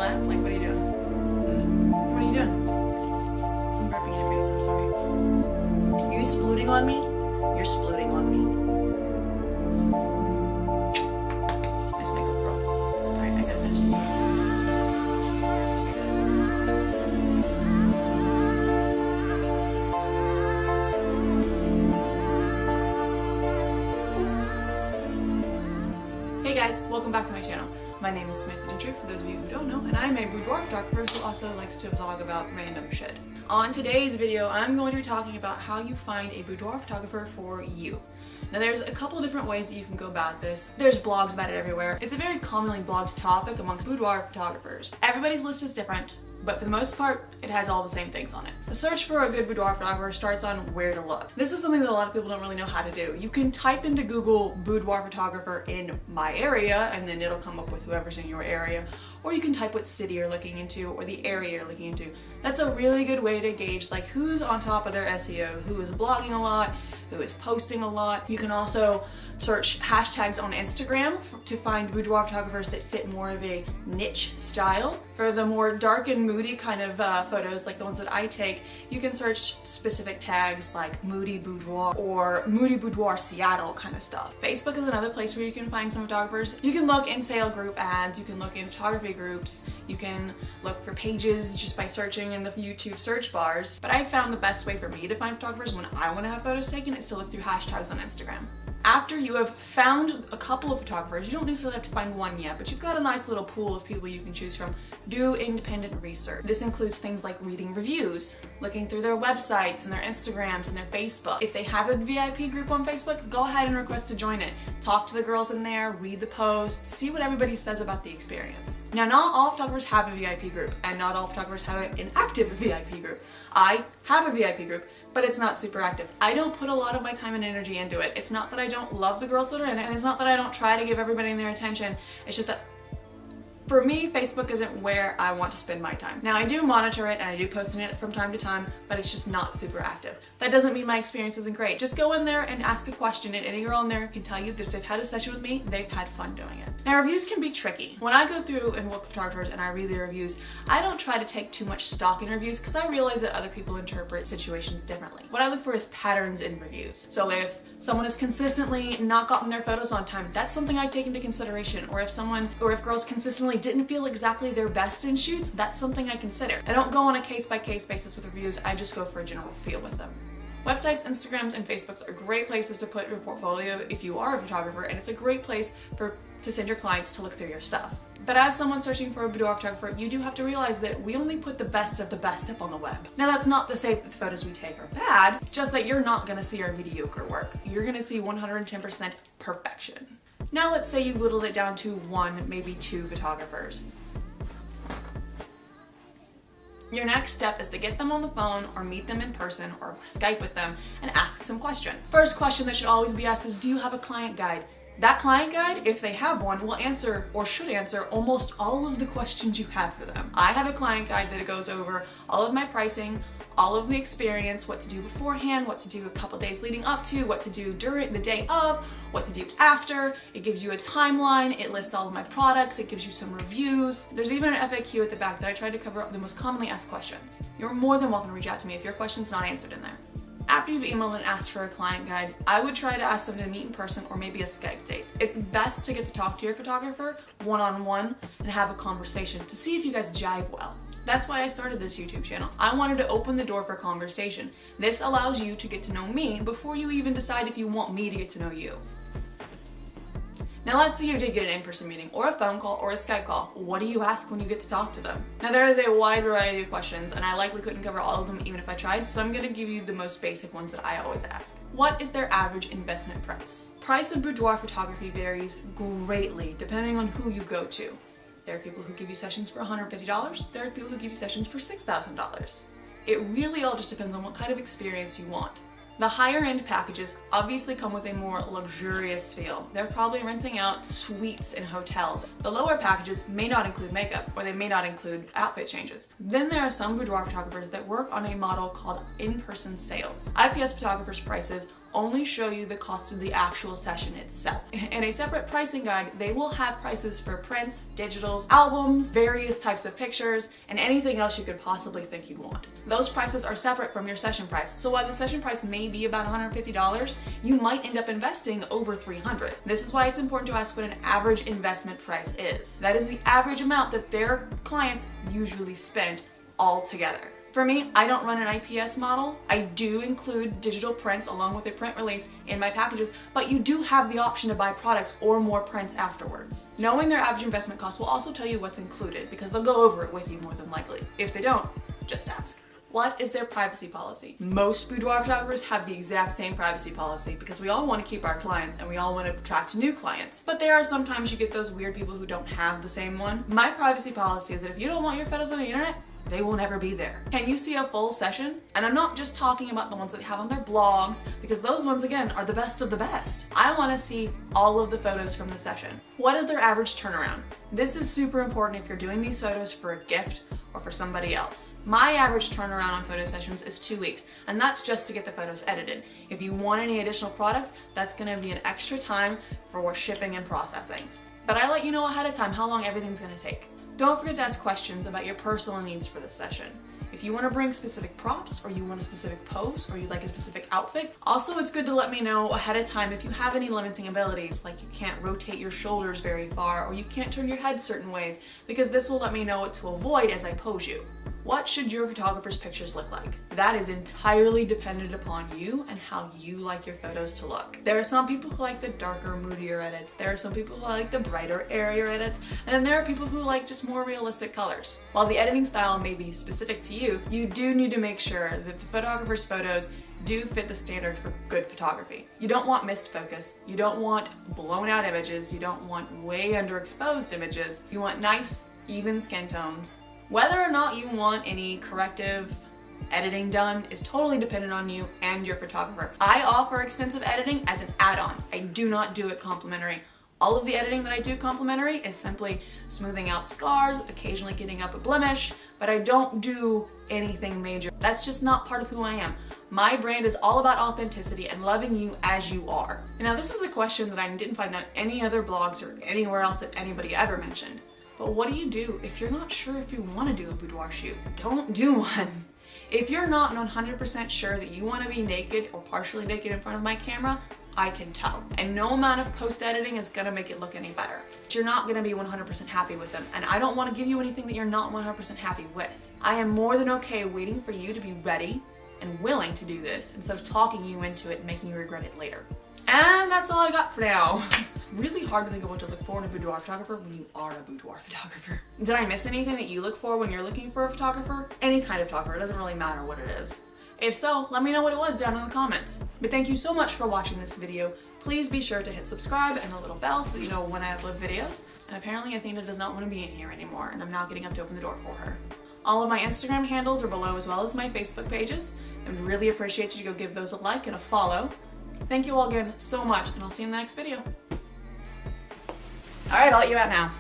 laugh? Like, what are you doing? What are you doing? I'm rubbing your face, I'm sorry. Are you splooting on me? You're splooting on me. Nice makeup, girl. Alright, I gotta finish this. Hey guys, welcome back to my channel. My name is Samantha Gentry, for those of you who don't know, and I'm a boudoir photographer who also likes to vlog about random shit. On today's video, I'm going to be talking about how you find a boudoir photographer for you. Now there's a couple different ways that you can go about this. There's blogs about it everywhere. It's a very commonly blogged topic amongst boudoir photographers. Everybody's list is different, but for the most part, it has all the same things on it. The search for a good boudoir photographer starts on where to look. This is something that a lot of people don't really know how to do. You can type into Google boudoir photographer in my area, and then it'll come up with whoever's in your area. Or you can type what city you're looking into or the area you're looking into. That's a really good way to gauge like who's on top of their SEO, who is blogging a lot, who is posting a lot. You can also search hashtags on Instagram to find boudoir photographers that fit more of a niche style. For the more dark and moody kind of photos, like the ones that I take, you can search specific tags like Moody Boudoir or Moody Boudoir Seattle kind of stuff. Facebook is another place where you can find some photographers. You can look in sale group ads, you can look in photography groups, you can look for pages just by searching in the YouTube search bars. But I found the best way for me to find photographers when I want to have photos taken is to look through hashtags on Instagram. After you have found a couple of photographers, you don't necessarily have to find one yet, but you've got a nice little pool of people you can choose from. Do independent research. This includes things like reading reviews, looking through their websites and their Instagrams and their Facebook. If they have a VIP group on Facebook, go ahead and request to join it. Talk to the girls in there, read the posts, see what everybody says about the experience. Now, not all photographers have a VIP group, and not all photographers have an active VIP group. I have a VIP group, but it's not super active. I don't put a lot of my time and energy into it. It's not that I don't love the girls that are in it, and it's not that I don't try to give everybody their attention. It's just that for me, Facebook isn't where I want to spend my time. Now, I do monitor it and I do post in it from time to time, but it's just not super active. That doesn't mean my experience isn't great. Just go in there and ask a question, and any girl in there can tell you that if they've had a session with me, they've had fun doing it. Now, reviews can be tricky. When I go through and look at photographers and I read their reviews, I don't try to take too much stock in reviews because I realize that other people interpret situations differently. What I look for is patterns in reviews. So if someone has consistently not gotten their photos on time, that's something I take into consideration. Or if girls consistently didn't feel exactly their best in shoots, that's something I consider. I don't go on a case-by-case basis with reviews, I just go for a general feel with them. Websites, Instagrams, and Facebooks are great places to put your portfolio if you are a photographer, and it's a great place to send your clients to look through your stuff. But as someone searching for a boudoir photographer, you do have to realize that we only put the best of the best up on the web. Now, that's not to say that the photos we take are bad, just that you're not gonna see our mediocre work. You're gonna see 110% perfection. Now let's say you've whittled it down to one, maybe two photographers. Your next step is to get them on the phone or meet them in person or Skype with them and ask some questions. First question that should always be asked is, do you have a client guide? That client guide, if they have one, will answer or should answer almost all of the questions you have for them. I have a client guide that goes over all of my pricing, all of the experience, what to do beforehand, what to do a couple days leading up to, what to do during the day of, what to do after. It gives you a timeline, it lists all of my products, it gives you some reviews. There's even an FAQ at the back that I try to cover the most commonly asked questions. You're more than welcome to reach out to me if your question's not answered in there. After you've emailed and asked for a client guide, I would try to ask them to meet in person or maybe a Skype date. It's best to get to talk to your photographer one-on-one and have a conversation to see if you guys jive well. That's why I started this YouTube channel. I wanted to open the door for conversation. This allows you to get to know me before you even decide if you want me to get to know you. Now let's say you did get an in-person meeting or a phone call or a Skype call. What do you ask when you get to talk to them? Now there is a wide variety of questions and I likely couldn't cover all of them even if I tried, so I'm gonna give you the most basic ones that I always ask. What is their average investment price? Price of boudoir photography varies greatly depending on who you go to. There are people who give you sessions for $150, there are people who give you sessions for $6,000. It really all just depends on what kind of experience you want. The higher end packages obviously come with a more luxurious feel. They're probably renting out suites in hotels. The lower packages may not include makeup, or they may not include outfit changes. Then there are some boudoir photographers that work on a model called in-person sales. IPS photographers' prices only show you the cost of the actual session itself. In a separate pricing guide, they will have prices for prints, digitals, albums, various types of pictures, and anything else you could possibly think you'd want. Those prices are separate from your session price, so while the session price may be about $150, you might end up investing over $300. This is why it's important to ask what an average investment price is. That is the average amount that their clients usually spend all together. For me, I don't run an IPS model. I do include digital prints along with a print release in my packages, but you do have the option to buy products or more prints afterwards. Knowing their average investment cost will also tell you what's included, because they'll go over it with you more than likely. If they don't, just ask. What is their privacy policy? Most boudoir photographers have the exact same privacy policy because we all want to keep our clients and we all want to attract new clients. But there are sometimes you get those weird people who don't have the same one. My privacy policy is that if you don't want your photos on the internet, they will never be there. Can you see a full session? And I'm not just talking about the ones that they have on their blogs, because those ones, again, are the best of the best. I want to see all of the photos from the session. What is their average turnaround? This is super important if you're doing these photos for a gift or for somebody else. My average turnaround on photo sessions is 2 weeks, and that's just to get the photos edited. If you want any additional products, that's going to be an extra time for shipping and processing. But I let you know ahead of time how long everything's going to take. Don't forget to ask questions about your personal needs for the session. If you want to bring specific props, or you want a specific pose, or you like a specific outfit. Also, it's good to let me know ahead of time if you have any limiting abilities, like you can't rotate your shoulders very far, or you can't turn your head certain ways, because this will let me know what to avoid as I pose you. What should your photographer's pictures look like? That is entirely dependent upon you and how you like your photos to look. There are some people who like the darker, moodier edits. There are some people who like the brighter, airier edits. And then there are people who like just more realistic colors. While the editing style may be specific to you, you do need to make sure that the photographer's photos do fit the standard for good photography. You don't want missed focus. You don't want blown out images. You don't want way underexposed images. You want nice, even skin tones. Whether or not you want any corrective editing done is totally dependent on you and your photographer. I offer extensive editing as an add-on. I do not do it complimentary. All of the editing that I do complimentary is simply smoothing out scars, occasionally getting up a blemish, but I don't do anything major. That's just not part of who I am. My brand is all about authenticity and loving you as you are. Now, this is the question that I didn't find on any other blogs or anywhere else that anybody ever mentioned. But what do you do if you're not sure if you want to do a boudoir shoot? Don't do one. If you're not 100% sure that you want to be naked or partially naked in front of my camera, I can tell. And no amount of post-editing is gonna make it look any better. You're not gonna be 100% happy with them, and I don't want to give you anything that you're not 100% happy with. I am more than okay waiting for you to be ready and willing to do this instead of talking you into it and making you regret it later. And that's all I got for now. It's really hard to think of what to look for in a boudoir photographer when you are a boudoir photographer. Did I miss anything that you look for when you're looking for a photographer? Any kind of photographer, it doesn't really matter what it is. If so, let me know what it was down in the comments. But thank you so much for watching this video. Please be sure to hit subscribe and the little bell so that you know when I upload videos. And apparently Athena does not want to be in here anymore, and I'm now getting up to open the door for her. All of my Instagram handles are below, as well as my Facebook pages. I would really appreciate you to go give those a like and a follow. Thank you all again so much, and I'll see you in the next video. Alright, I'll let you out now.